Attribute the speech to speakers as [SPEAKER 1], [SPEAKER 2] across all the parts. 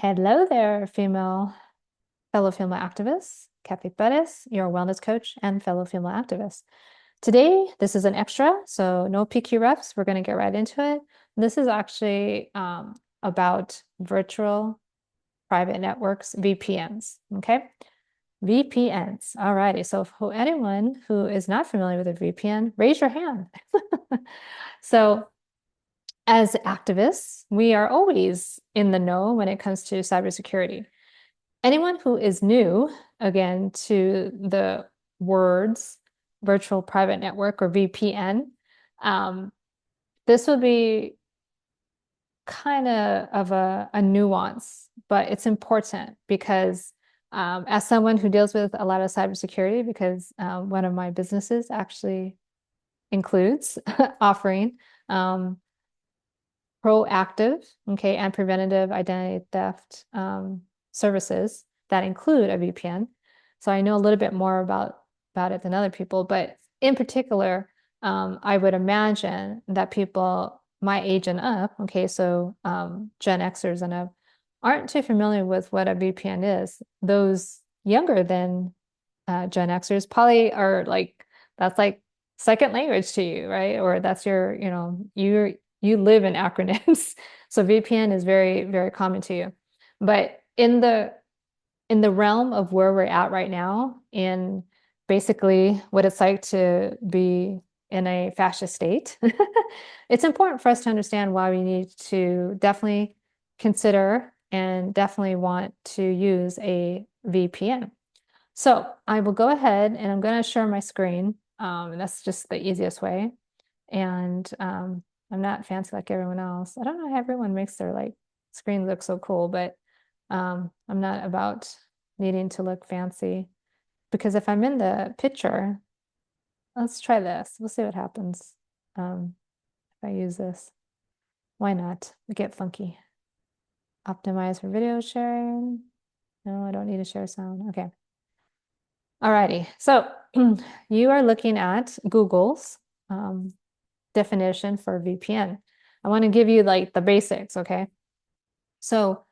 [SPEAKER 1] Hello there, fellow female activists. Cathy, your wellness coach and fellow female activist. Today, this is an extra, so no PQ refs. We're going to get right into it. This is actually about virtual private networks, VPNs. Okay, VPNs. All righty. So, for anyone who is not familiar with a VPN, raise your hand. So, as activists, we are always in the know when it comes to cybersecurity. Anyone who is new, again, to the words virtual private network or VPN, this would be kind of a nuance, but it's important because as someone who deals with a lot of cybersecurity, because one of my businesses actually includes offering proactive, okay, and preventative identity theft services that include a VPN. So I know a little bit more about it than other people, but in particular, I would imagine that people my age and up, okay, so Gen Xers and up, aren't too familiar with what a VPN is. Those younger than Gen Xers probably are like, that's like second language to you, right? Or that's your, you live in acronyms. So VPN is very, very common to you. But in the realm of where we're at right now, in basically what it's like to be in a fascist state, it's important for us to understand why we need to definitely consider and definitely want to use a VPN. So I will go ahead and I'm going to share my screen. And that's just the easiest way. And I'm not fancy like everyone else. I don't know how everyone makes their like screen look so cool, but I'm not about needing to look fancy because if I'm in the picture, let's try this. We'll see what happens if I use this. Why not? Get funky. Optimize for video sharing. No, I don't need to share sound. Okay. Alrighty. So you are looking at Google's definition for VPN. I want to give you like the basics, okay? So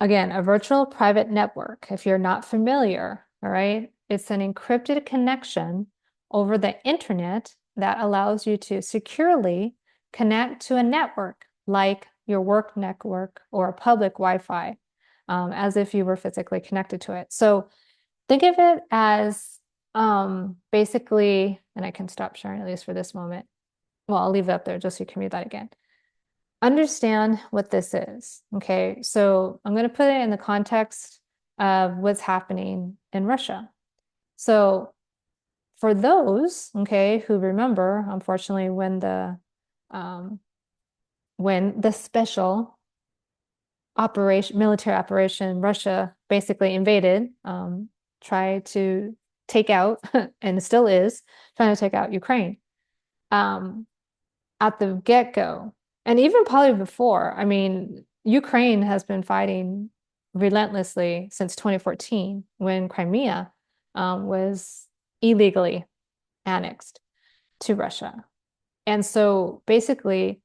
[SPEAKER 1] again, a virtual private network, if you're not familiar, all right, it's an encrypted connection over the internet that allows you to securely connect to a network like your work network or a public Wi-Fi, as if you were physically connected to it. So think of it as basically, and I can stop sharing at least for this moment. Well, I'll leave it up there just so you can read that again. Understand what this is. Okay, so I'm going to put it in the context of what's happening in Russia. So for those, okay, who remember, unfortunately, when the special military operation in Russia basically invaded, tried to take out, and still is trying to take out Ukraine. At the get-go, and even probably before, I mean, Ukraine has been fighting relentlessly since 2014 when Crimea was illegally annexed to Russia. And so basically,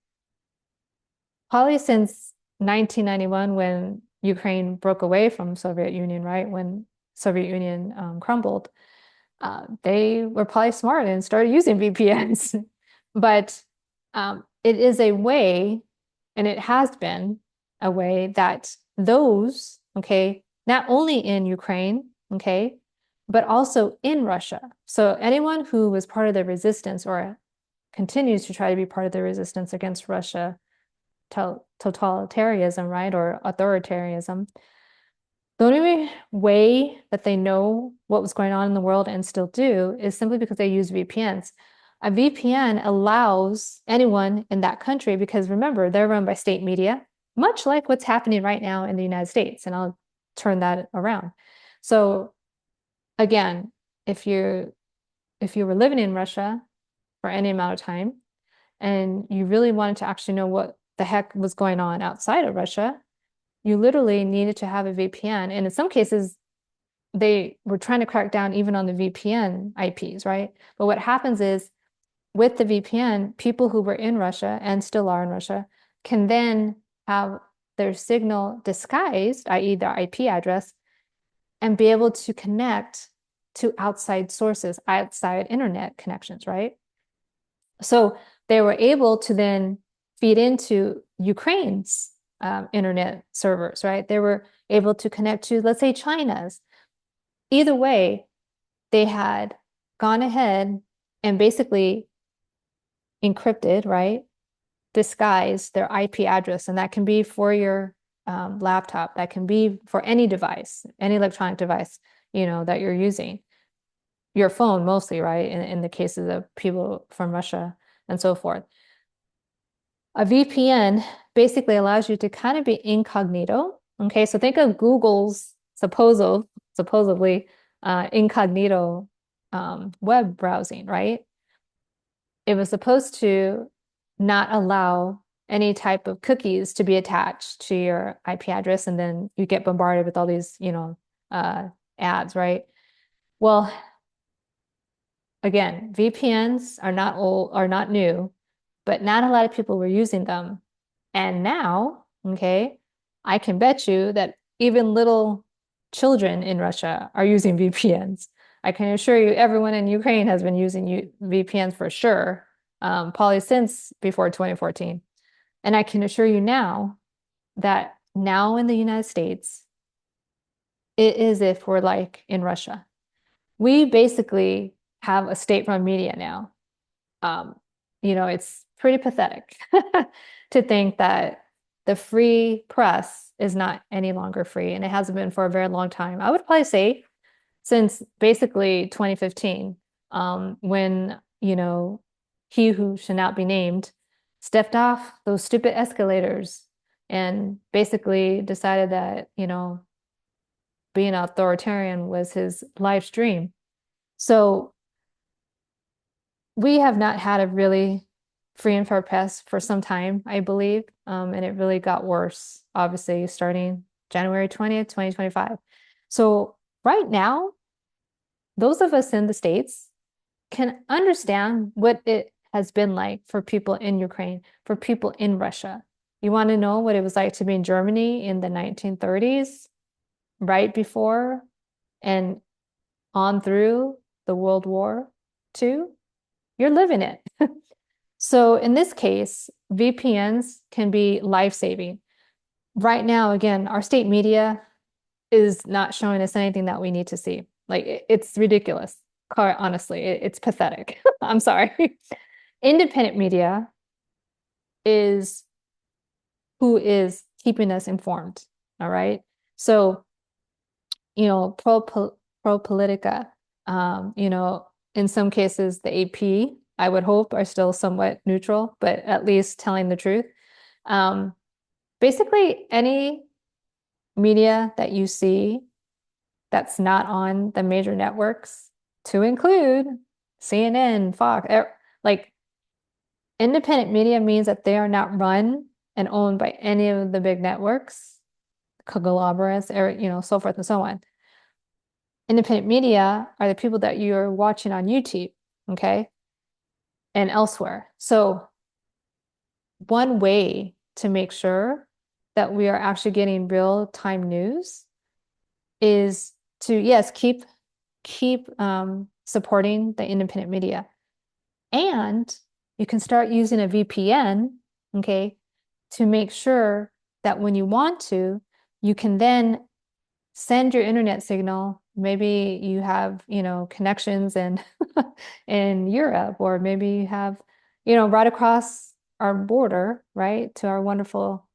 [SPEAKER 1] probably since 1991 when Ukraine broke away from Soviet Union, right? When Soviet Union crumbled, they were probably smart and started using VPNs. But it is a way, and it has been a way that those, okay, not only in Ukraine, okay, but also in Russia. So anyone who was part of the resistance or continues to try to be part of the resistance against Russia, totalitarianism, right, or authoritarianism, the only way that they know what was going on in the world and still do is simply because they use VPNs. A VPN allows anyone in that country, because remember, they're run by state media, much like what's happening right now in the United States. And I'll turn that around. So again, if you were living in Russia for any amount of time and you really wanted to actually know what the heck was going on outside of Russia, you literally needed to have a VPN. And in some cases, they were trying to crack down even on the VPN IPs, right? But what happens is with the VPN, people who were in Russia and still are in Russia can then have their signal disguised, i.e. their IP address, and be able to connect to outside sources, outside internet connections, right? So they were able to then feed into Ukraine's internet servers, right? They were able to connect to, let's say, China's. Either way, they had gone ahead and basically encrypted, right? Disguise their IP address, and that can be for your laptop, that can be for any device, any electronic device, that you're using. Your phone mostly, right? In the cases of people from Russia and so forth. A VPN basically allows you to kind of be incognito. Okay, so think of Google's supposedly incognito web browsing, right? It was supposed to not allow any type of cookies to be attached to your IP address, and then you get bombarded with all these, ads, right? Well, again, VPNs are not new, but not a lot of people were using them. And now, okay, I can bet you that even little children in Russia are using VPNs. I can assure you everyone in Ukraine has been using VPNs for sure, probably since before 2014. And I can assure you now that now in the United States, it is if we're like in Russia. We basically have a state-run media now. Um, it's pretty pathetic to think that the free press is not any longer free, and it hasn't been for a very long time. I would probably say since basically 2015, when, he who should not be named stepped off those stupid escalators and basically decided that, being authoritarian was his life's dream. So we have not had a really free and fair press for some time, I believe. And it really got worse, obviously, starting January 20th, 2025. So right now, those of us in the States can understand what it has been like for people in Ukraine, for people in Russia. You want to know what it was like to be in Germany in the 1930s, right before and on through the World War II? You're living it. So in this case, VPNs can be life-saving. Right now, again, our state media is not showing us anything that we need to see. Like, it's ridiculous. Quite honestly, it's pathetic. I'm sorry. Independent media is who is keeping us informed. All right. So, ProPublica, in some cases, the AP, I would hope, are still somewhat neutral, but at least telling the truth. Basically, any media that you see that's not on the major networks, to include CNN, Fox, like independent media means that they are not run and owned by any of the big networks, conglomerates, or, so forth and so on. Independent media are the people that you're watching on YouTube, okay, and elsewhere. So one way to make sure that we are actually getting real-time news is to, yes, keep supporting the independent media. And you can start using a VPN, okay, to make sure that when you want to, you can then send your internet signal. Maybe you have, connections in in Europe, or maybe you have, right across our border, right, to our wonderful,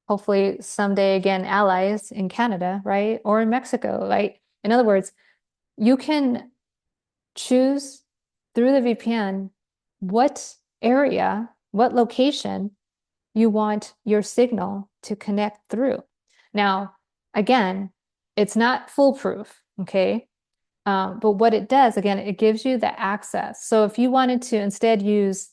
[SPEAKER 1] hopefully someday again, allies in Canada, right, or in Mexico. Like, in other words, you can choose through the VPN what area, what location you want your signal to connect through. Now, again, it's not foolproof, okay? But what it does, again, it gives you the access. So if you wanted to instead use,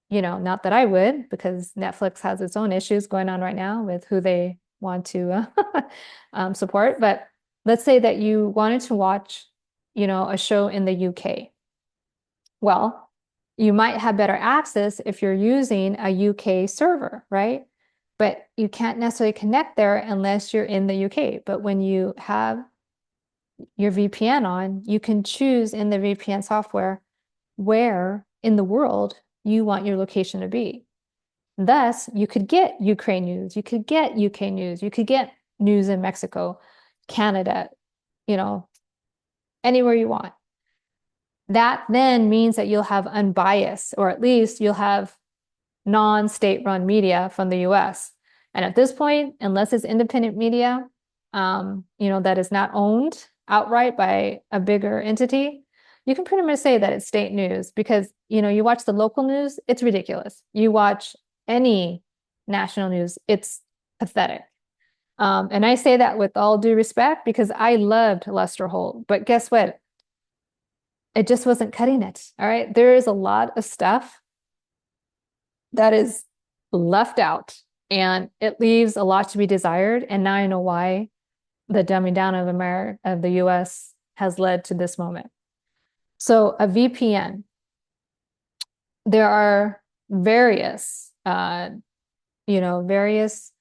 [SPEAKER 1] not that I would, because Netflix has its own issues going on right now with who they want to support. But let's say that you wanted to watch, a show in the UK. Well, you might have better access if you're using a UK server, right? but you can't necessarily connect there unless you're in the UK. But when you have your VPN on, you can choose in the VPN software where in the world you want your location to be. Thus, you could get Ukraine news, you could get UK news, you could get news in Mexico, Canada, you know, anywhere you want. That then means that you'll have unbiased, or at least you'll have non-state run media from the US. And at this point, unless it's independent media, that is not owned outright by a bigger entity, you can pretty much say that it's state news because, you watch the local news, it's ridiculous. You watch any national news, it's pathetic. And I say that with all due respect because I loved Lester Holt, but guess what? It just wasn't cutting it. All right. There is a lot of stuff that is left out and it leaves a lot to be desired. And now I know why the dumbing down of the US has led to this moment. So a VPN, there are various, various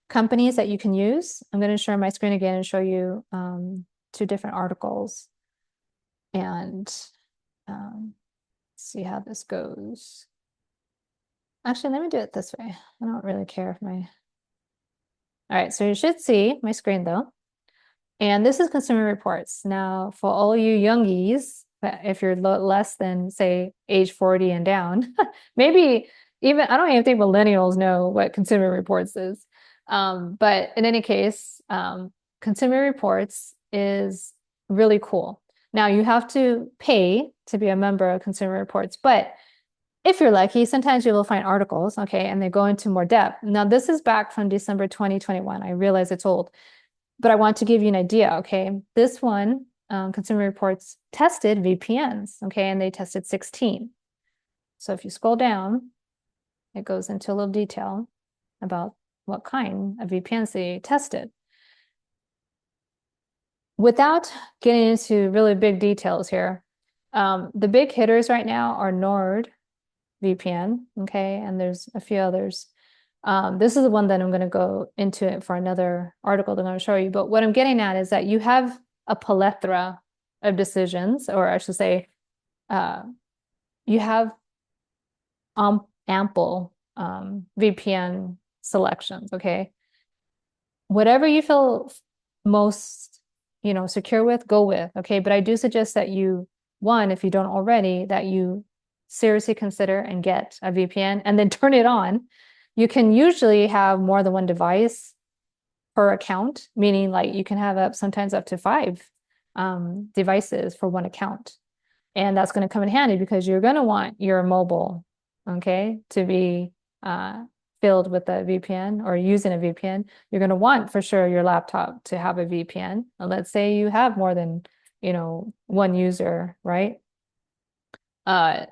[SPEAKER 1] companies that you can use. I'm going to share my screen again and show you two different articles and see how this goes. Actually, let me do it this way. I don't really care if my... All right, so you should see my screen though. And this is Consumer Reports. Now, for all you youngies, if you're less than, say, age 40 and down, maybe even, I don't even think millennials know what Consumer Reports is. But in any case, Consumer Reports is really cool. Now, you have to pay to be a member of Consumer Reports, but if you're lucky, sometimes you will find articles, okay, and they go into more depth. Now, this is back from December 2021. I realize it's old, but I want to give you an idea, okay? This one, Consumer Reports tested VPNs, okay, and they tested 16. So if you scroll down, it goes into a little detail about what kind of VPNs they tested. Without getting into really big details here, the big hitters right now are Nord VPN, okay, and there's a few others. This is the one that I'm going to go into it for another article that I'm going to show you. But what I'm getting at is that you have a plethora of decisions, or I should say, you have ample VPN selections, okay? Whatever you feel most, secure with, go with, okay? But I do suggest that you, one, if you don't already, that you seriously consider and get a VPN and then turn it on. You can usually have more than one device per account, meaning like you can have sometimes up to 5 devices for one account. And that's going to come in handy because you're going to want your mobile, okay, to be filled with a VPN or using a VPN. You're going to want for sure your laptop to have a VPN. And let's say you have more than, one user, right?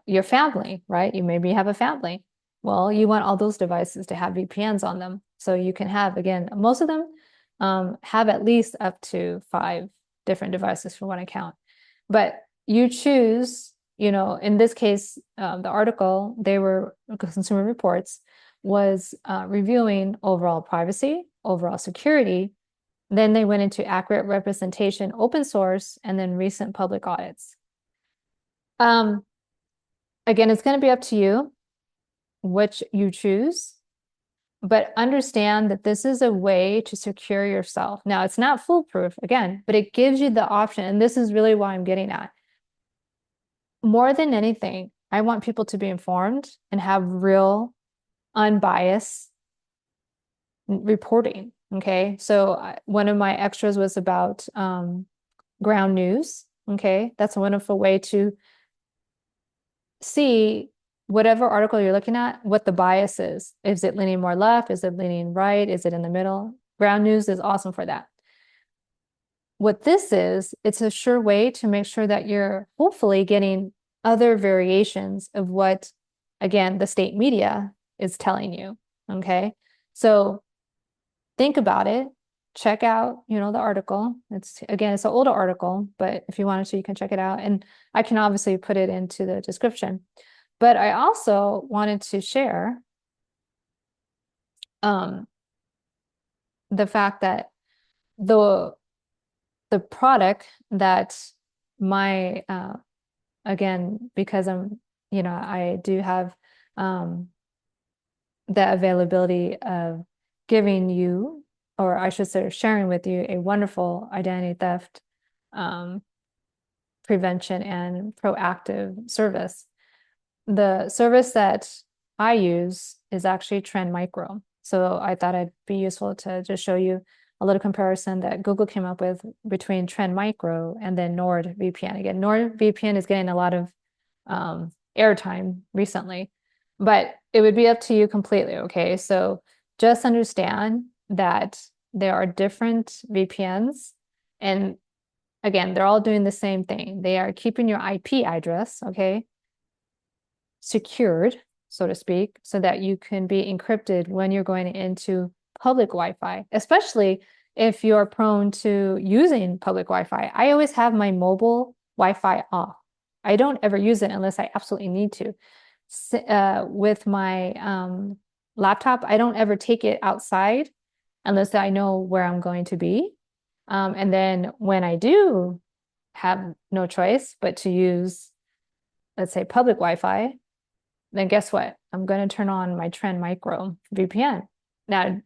[SPEAKER 1] Your family, right? You maybe have a family. Well, you want all those devices to have VPNs on them. So you can have, again, most of them have at least up to 5 different devices for one account. But you choose, in this case, the article, Consumer Reports, was reviewing overall privacy, overall security. Then they went into accurate representation, open source, and then recent public audits. Again, it's going to be up to you which you choose, but understand that this is a way to secure yourself. Now, it's not foolproof, again, but it gives you the option, and this is really why I'm getting at. More than anything, I want people to be informed and have real, unbiased reporting, okay? So one of my extras was about ground news, okay? That's a wonderful way to see whatever article you're looking at, what the bias is. Is it leaning more left? Is it leaning right? Is it in the middle? Ground news is awesome for that. What this is, it's a sure way to make sure that you're hopefully getting other variations of what, again, the state media is telling you, okay? So think about it. Check out, the article. It's an older article, but if you wanted to, you can check it out. And I can obviously put it into the description. But I also wanted to share the fact that the the product that my again, because I do have um the availability of giving you, or I should say sharing with you, a wonderful identity theft um prevention and proactive service. The service that I use is actually Trend Micro. So I thought it'd be useful to just show you a little comparison that Google came up with between Trend Micro and then NordVPN. Again, NordVPN is getting a lot of airtime recently, but it would be up to you completely, okay? So just understand that there are different VPNs, and again, they're all doing the same thing. They are keeping your IP address, okay, secured, so to speak, so that you can be encrypted when you're going into public Wi-Fi, especially if you're prone to using public Wi-Fi. I always have my mobile Wi-Fi off. I don't ever use it unless I absolutely need to. With my laptop, I don't ever take it outside unless I know where I'm going to be. And then when I do have no choice but to use, let's say, public Wi-Fi, then guess what? I'm going to turn on my Trend Micro VPN. Now,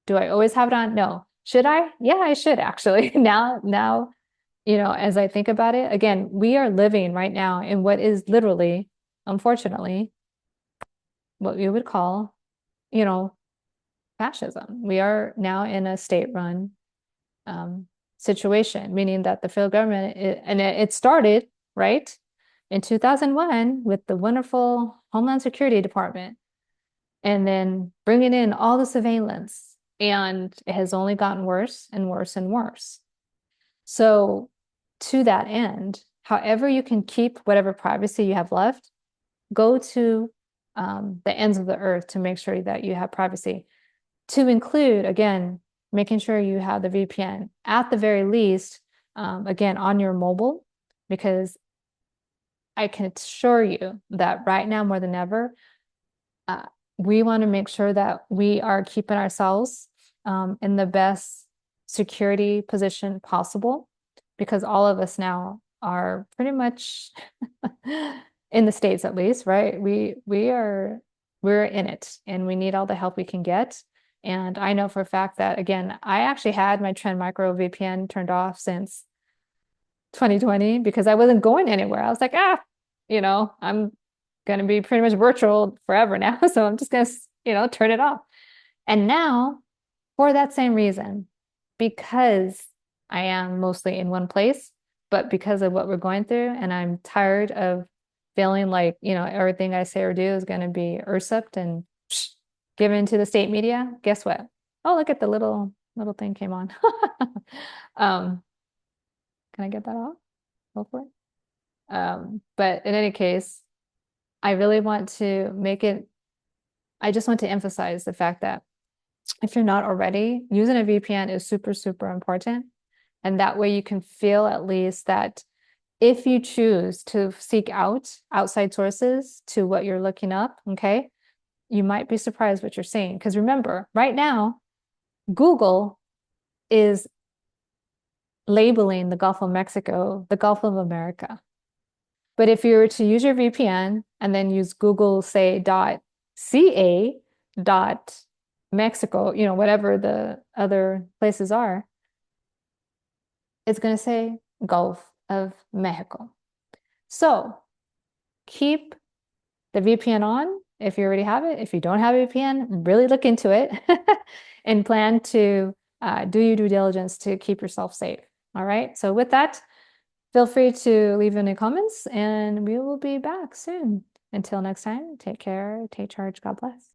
[SPEAKER 1] do I always have it on? No. Should I? Yeah, I should actually. Now, as I think about it, again, we are living right now in what is literally, unfortunately, what we would call, you know, fascism. We are now in a state-run situation, meaning that the federal government, it started, right, in 2001 with the wonderful Homeland Security Department, and then bringing in all the surveillance, and it has only gotten worse and worse and worse. So to that end, however you can keep whatever privacy you have left, go to the ends of the earth to make sure that you have privacy. To include, again, making sure you have the VPN at the very least, again, on your mobile, because I can assure you that right now more than ever, we want to make sure that we are keeping ourselves in the best security position possible, because all of us now are pretty much in the States, at least, right? We're in it, and we need all the help we can get. And I know for a fact that, again, I actually had my Trend Micro VPN turned off since 2020 because I wasn't going anywhere. I was like, I'm going to be pretty much virtual forever now. So I'm just going to, turn it off. And now, for that same reason, because I am mostly in one place, but because of what we're going through, and I'm tired of feeling like, everything I say or do is going to be usurped and given to the state media, guess what? Oh, look at the little thing came on. Can I get that off? Hopefully. But in any case, I really want to I just want to emphasize the fact that if you're not already, using a VPN is super, super important. And that way you can feel at least that if you choose to seek out outside sources to what you're looking up, okay, you might be surprised what you're seeing. Because remember, right now, Google is labeling the Gulf of Mexico the Gulf of America. But if you were to use your VPN and then use Google, say, .ca, .mexico, whatever the other places are, it's going to say Gulf of Mexico. So keep the VPN on if you already have it. If you don't have a VPN, really look into it and plan to do your due diligence to keep yourself safe. All right. So with that, feel free to leave any comments and we will be back soon. Until next time, take care, take charge, God bless.